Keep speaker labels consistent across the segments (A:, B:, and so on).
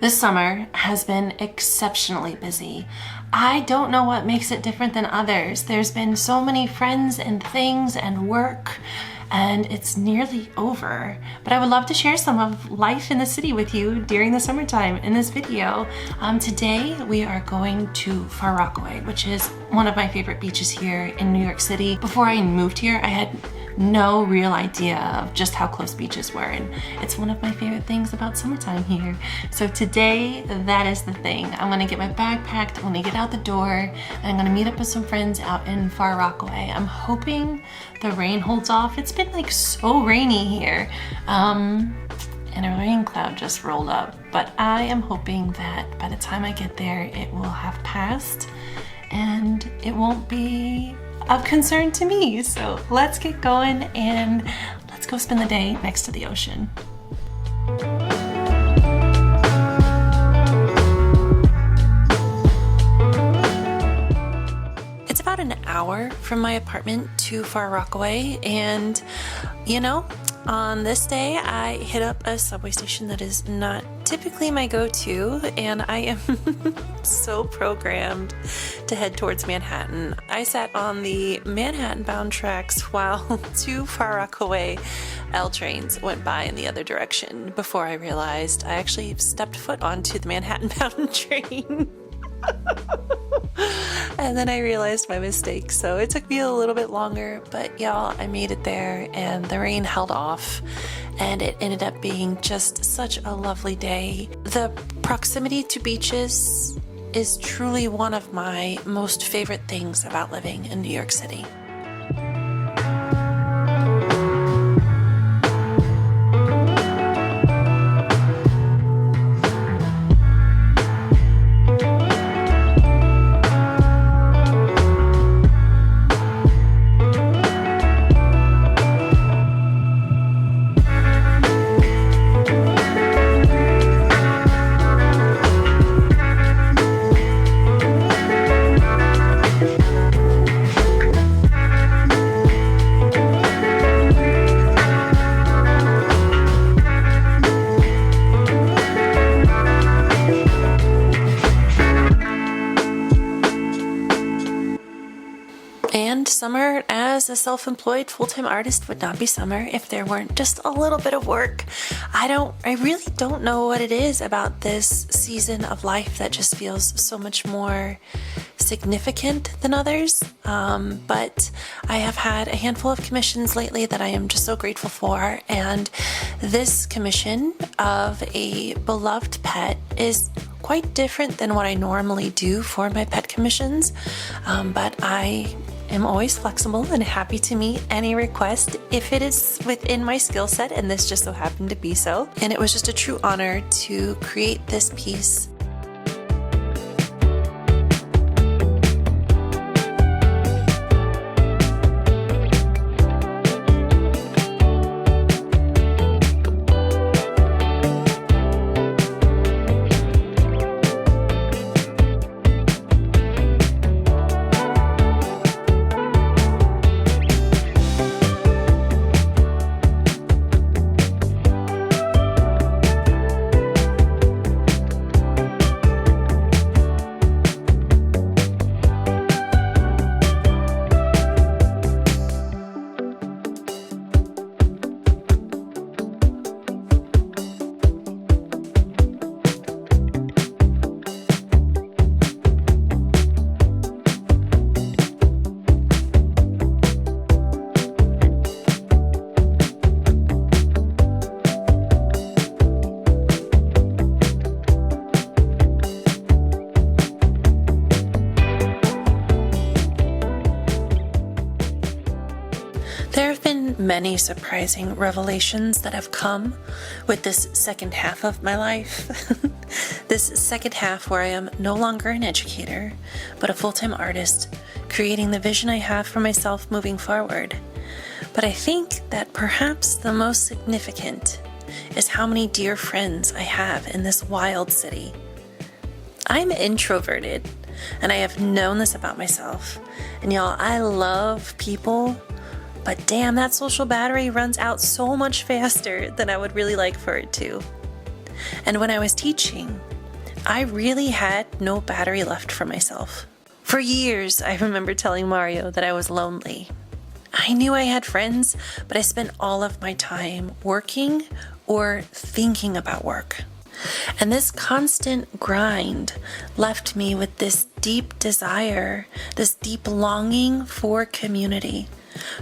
A: This summer has been exceptionally busy. I don't know what makes it different than others. There's been so many friends and things and work, and it's nearly over. But I would love to share some of life in the city with you during the summertime in this video. Today we are going to Far Rockaway, which is one of my favorite beaches here in New York City. Before I moved here, I had no real idea of just how close beaches were, and it's one of my favorite things about summertime here. So today, that is the thing. I'm gonna get my bag packed, I'm gonna get out the door, and I'm gonna meet up with some friends out in Far Rockaway. I'm hoping the rain holds off. It's been like so rainy here, and a rain cloud just rolled up, but I am hoping that by the time I get there, it will have passed and it won't be of concern to me. So let's get going and let's go spend the day next to the ocean. It's about an hour from my apartment to Far Rockaway, and you know, on this day I hit up a subway station that is not typically my go-to, and I am so programmed to head towards Manhattan. I sat on the Manhattan-bound tracks while two Far Rockaway L trains went by in the other direction before I realized I actually stepped foot onto the Manhattan-bound train. And then I realized my mistake, so it took me a little bit longer, but y'all, I made it there and the rain held off and it ended up being just such a lovely day. The proximity to beaches is truly one of my most favorite things about living in New York City. And summer as a self-employed full-time artist would not be summer if there weren't just a little bit of work. I really don't know what it is about this season of life that just feels so much more significant than others, but I have had a handful of commissions lately that I am just so grateful for, and this commission of a beloved pet is quite different than what I normally do for my pet commissions, but I am always flexible and happy to meet any request if it is within my skill set, and this just so happened to be so. And it was just a true honor to create this piece. There have been many surprising revelations that have come with this second half of my life. This second half where I am no longer an educator, but a full-time artist, creating the vision I have for myself moving forward. But I think that perhaps the most significant is how many dear friends I have in this wild city. I'm introverted, and I have known this about myself. And y'all, I love people, but damn, that social battery runs out so much faster than I would really like for it to. And when I was teaching, I really had no battery left for myself. For years, I remember telling Mario that I was lonely. I knew I had friends, but I spent all of my time working or thinking about work. And this constant grind left me with this deep desire, this deep longing for community.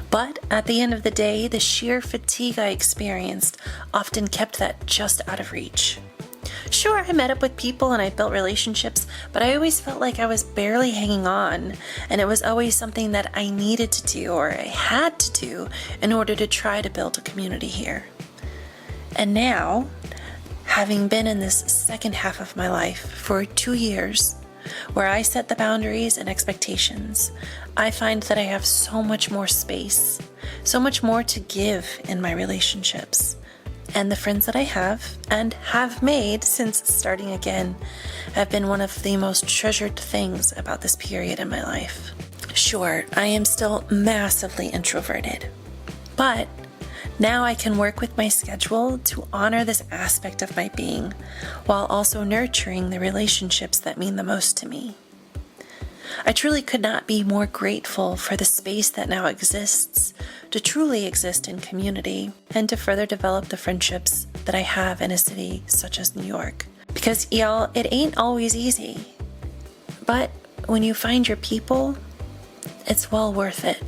A: But at the end of the day, the sheer fatigue I experienced often kept that just out of reach. Sure, I met up with people and I built relationships, but I always felt like I was barely hanging on, and it was always something that I needed to do or I had to do in order to try to build a community here. And now, having been in this second half of my life for 2 years, where I set the boundaries and expectations, I find that I have so much more space, so much more to give in my relationships. And the friends that I have and have made since starting again have been one of the most treasured things about this period in my life. Sure, I am still massively introverted, but now I can work with my schedule to honor this aspect of my being while also nurturing the relationships that mean the most to me. I truly could not be more grateful for the space that now exists to truly exist in community and to further develop the friendships that I have in a city such as New York. Because y'all, it ain't always easy, but when you find your people, it's well worth it.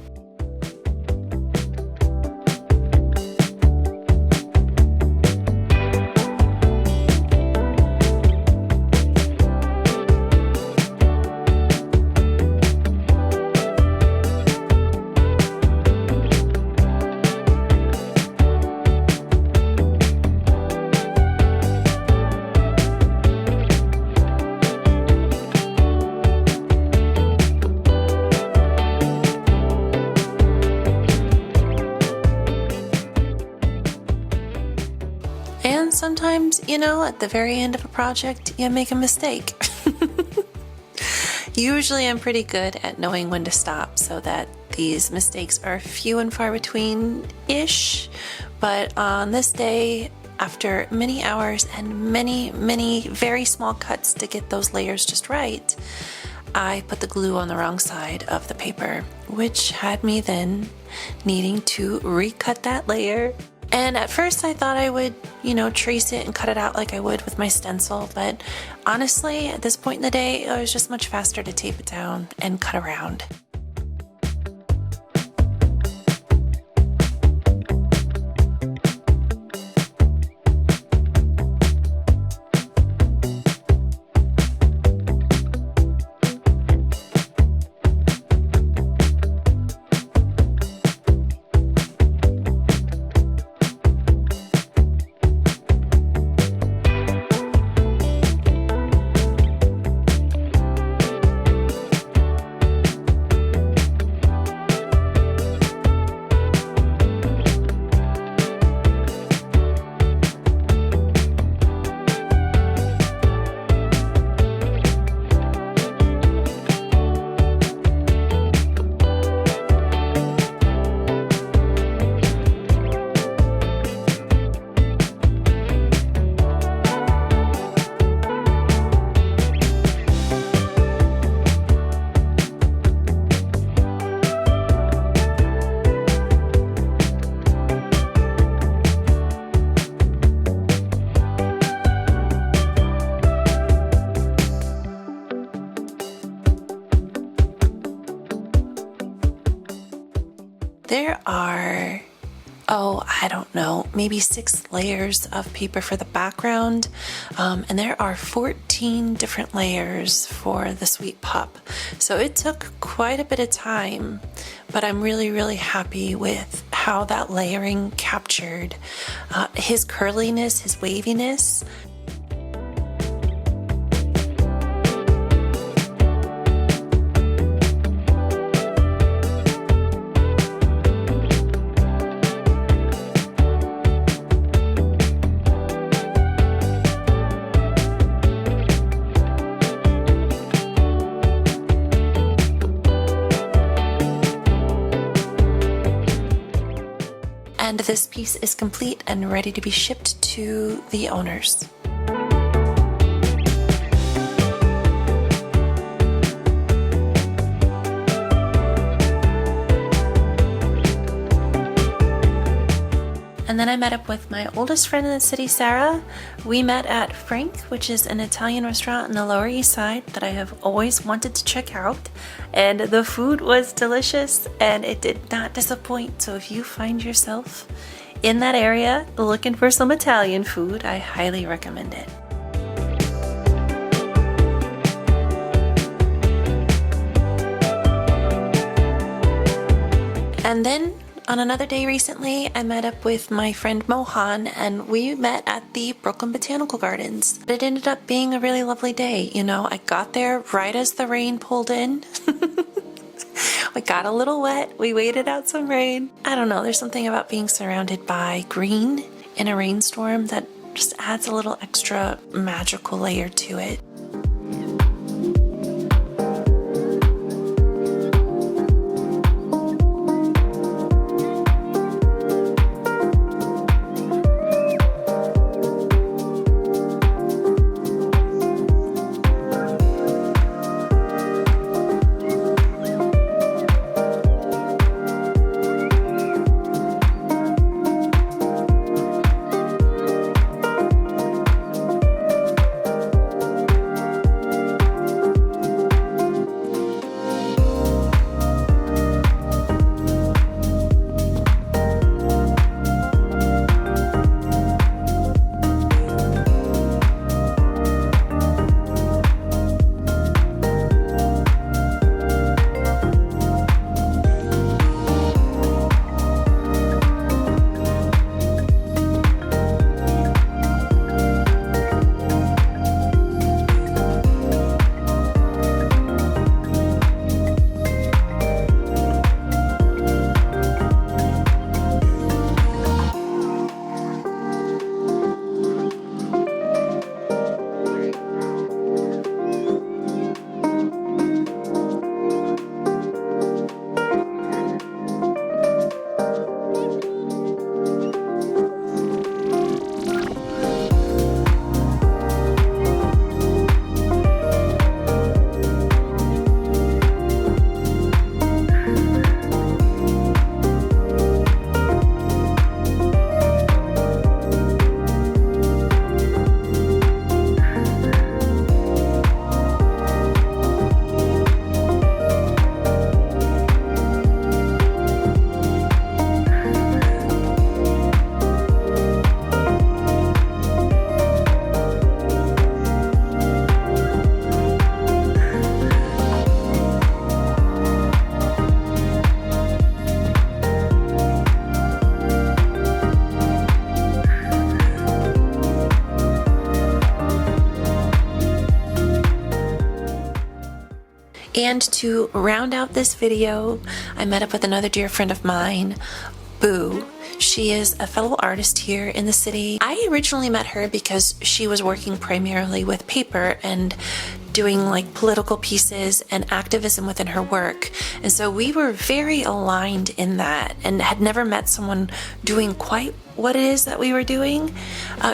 A: And sometimes, at the very end of a project, you make a mistake. Usually I'm pretty good at knowing when to stop so that these mistakes are few and far between-ish. But on this day, after many hours and many very small cuts to get those layers just right, I put the glue on the wrong side of the paper, which had me then needing to recut that layer. And at first I thought I would, trace it and cut it out like I would with my stencil, but honestly, at this point in the day, it was just much faster to tape it down and cut around. There are, I don't know, maybe 6 layers of paper for the background, and there are 14 different layers for the sweet pup. So it took quite a bit of time, but I'm really happy with how that layering captured his curliness, his waviness. And this piece is complete and ready to be shipped to the owners. then I met up with my oldest friend in the city, Sarah. We met at Frank, which is an Italian restaurant on the Lower East Side that I have always wanted to check out. And the food was delicious and it did not disappoint. So if you find yourself in that area looking for some Italian food, I highly recommend it. And then on another day recently, I met up with my friend Mohan and we met at the Brooklyn Botanical Gardens. It ended up being a really lovely day. You know, I got there right as the rain pulled in. We got a little wet. We waited out some rain. I don't know, there's something about being surrounded by green in a rainstorm that just adds a little extra magical layer to it. And to round out this video, I met up with another dear friend of mine, Boo. She is a fellow artist here in the city. I originally met her because she was working primarily with paper and doing like political pieces and activism within her work. And so we were very aligned in that and had never met someone doing quite what it is that we were doing.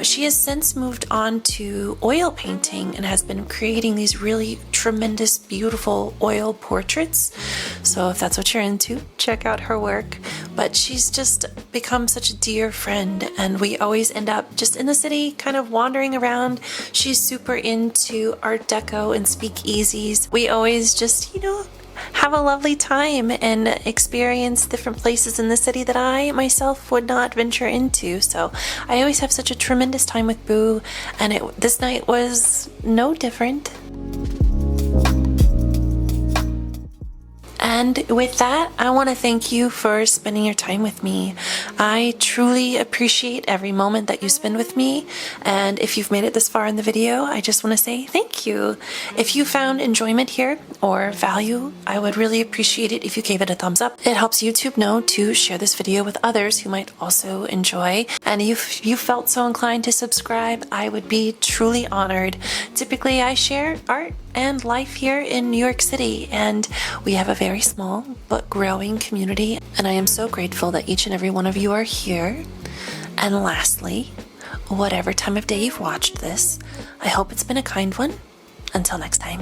A: She has since moved on to oil painting and has been creating these really tremendous, beautiful oil portraits. So if that's what you're into, check out her work. But she's just become such a dear friend and we always end up just in the city kind of wandering around. She's super into Art Deco and speakeasies. We always just, you know, have a lovely time and experience different places in the city that I myself would not venture into. So I always have such a tremendous time with Boo, and this night was no different. And with that, I want to thank you for spending your time with me. I truly appreciate every moment that you spend with me. And if you've made it this far in the video, I just want to say thank you. If you found enjoyment here or value, I would really appreciate it if you gave it a thumbs up. It helps YouTube know to share this video with others who might also enjoy. And if you felt so inclined to subscribe, I would be truly honored. Typically, I share art and life here in New York City, and we have a very small but growing community, and I am so grateful that each and every one of you are here. And lastly, whatever time of day you've watched this, I hope it's been a kind one. Until next time.